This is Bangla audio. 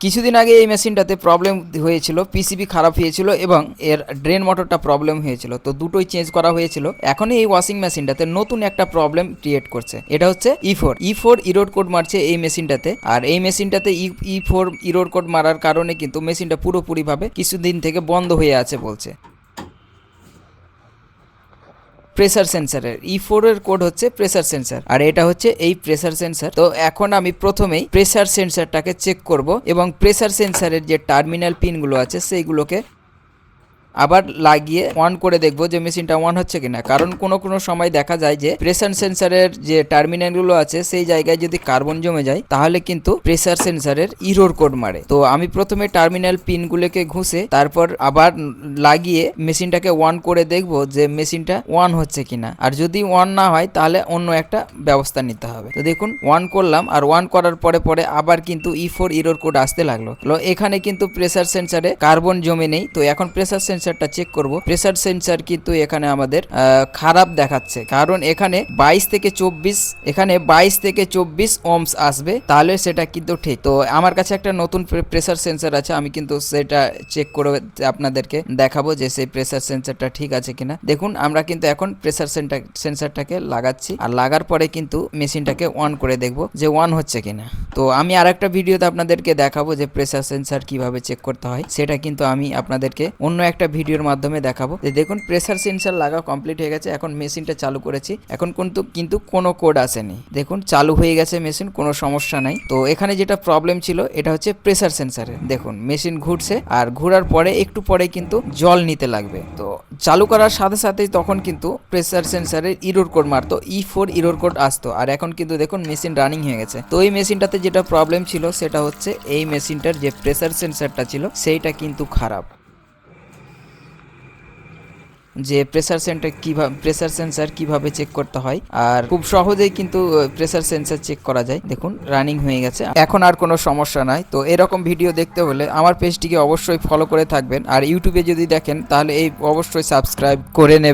কিছুদিন আগে এই মেশিনটাতে প্রবলেম হয়েছিল, পিসিবি খারাপ হয়েছিল এবং এর ড্রেন মোটরটা প্রবলেম হয়েছিল, তো দুটোই চেঞ্জ করা হয়েছিল। এখন এই ওয়াশিং মেশিনটাতে নতুন একটা প্রবলেম ক্রিয়েট করছে, এটা হচ্ছে ই4 ইরোড কোড মারছে এই মেশিনটাতে। আর এই মেশিনটাতে ই4 ইরোড কোড মারার কারণে কিন্তু মেশিনটা পুরোপুরিভাবে কিছুদিন থেকে বন্ধ হয়ে আছে বলছে। প্রেসার সেন্সারের ই4 এর কোড হচ্ছে প্রেসার সেন্সার, আর এটা হচ্ছে এই প্রেসার সেন্সার। তো এখন আমি প্রথমেই প্রেসার সেন্সারটাকে চেক করব এবং প্রেসার সেন্সারের যে টার্মিনাল পিনগুলো আছে সেইগুলোকে আবার লাগিয়ে অন করে দেখবো যে মেশিনটা অন হচ্ছে কিনা। কারণ কোনো সময় দেখা যায় যে প্রেসার সেন্সারের যে টার্মিনালগুলো আছে সেই জায়গায় যদি কার্বন জমে যায় তাহলে কিন্তু প্রেসার সেন্সারের ইরোর কোড মারে। তো আমি প্রথমে টার্মিনাল পিনগুলোকে ঘুষে তারপর আবার লাগিয়ে মেশিনটাকে অন করে দেখবো যে মেশিনটা অন হচ্ছে কিনা। আর যদি অন না হয় তাহলে অন্য একটা ব্যবস্থা নিতে হবে। তো দেখুন অন করলাম, আর অন করার পরে আবার কিন্তু ই4 ইরোর কোড আসতে লাগলো। এখানে কিন্তু প্রেসার সেন্সারে কার্বন জমে নেই। তো এখন প্রেসার সেন্সারটা চেক করব। প্রেসার সেন্সার কিন্তু এখানে আমাদের খারাপ দেখাচ্ছে, কারণ এখানে 22 থেকে 24 ওহমস আসবে, তাহলে সেটা কিন্তু ঠিক। তো আমার কাছে একটা নতুন প্রেসার সেন্সার আছে, আমি কিন্তু সেটা চেক করে আপনাদেরকে দেখাবো যে সেই প্রেসার সেন্সারটা ঠিক আছে কিনা। দেখুন আমরা কিন্তু এখন প্রেসার সেন্সারটাকে লাগাচ্ছি, আর লাগার পরে কিন্তু মেশিনটাকে অন করে দেখবো যে অন হচ্ছে কিনা। তো আমি আরেকটা ভিডিওতে আপনাদেরকে দেখাবো যে প্রেসার সেন্সার কিভাবে চেক করতে হয়, সেটা কিন্তু আমি আপনাদেরকে অন্য একটা ভিডিওর মাধ্যমে দেখাবো। যে দেখুন প্রেসার সেন্সার লাগা কমপ্লিট হয়ে গেছে, এখন মেশিনটা চালু করেছি, এখন কিন্তু কোনো কোড আসেনি। দেখুন চালু হয়ে গেছে মেশিন, কোনো সমস্যা নাই। তো এখানে যেটা প্রবলেম ছিল এটা হচ্ছে প্রেসার সেন্সারে। দেখুন মেশিন ঘুরছে, আর ঘোরার পরে একটু পরে কিন্তু জল নিতে লাগবে। তো চালু করার সাথে সাথেই তখন কিন্তু প্রেসার সেন্সারের ইরোর কোড মারতো, ই4 ইরোর কোড আসতো। আর এখন কিন্তু দেখুন মেশিন রানিং হয়ে গেছে। তো এই মেশিনটাতে যেটা প্রবলেম ছিল সেটা হচ্ছে এই মেশিনটার যে প্রেসার সেন্সারটা ছিল সেইটা কিন্তু খারাপ। যে প্রেসার সেন্সার কিভাবে চেক করতে হয়, আর খুব সহজেই কিন্তু প্রেসার সেন্সার চেক করা যায়। দেখুন রানিং হয়ে গেছে, এখন আর কোনো সমস্যা নাই। তো এরকম ভিডিও দেখতে হলে আমার পেজটিকে অবশ্যই ফলো করে থাকবেন, আর ইউটিউবে যদি দেখেন তাহলে এই অবশ্যই সাবস্ক্রাইব করে নেবেন।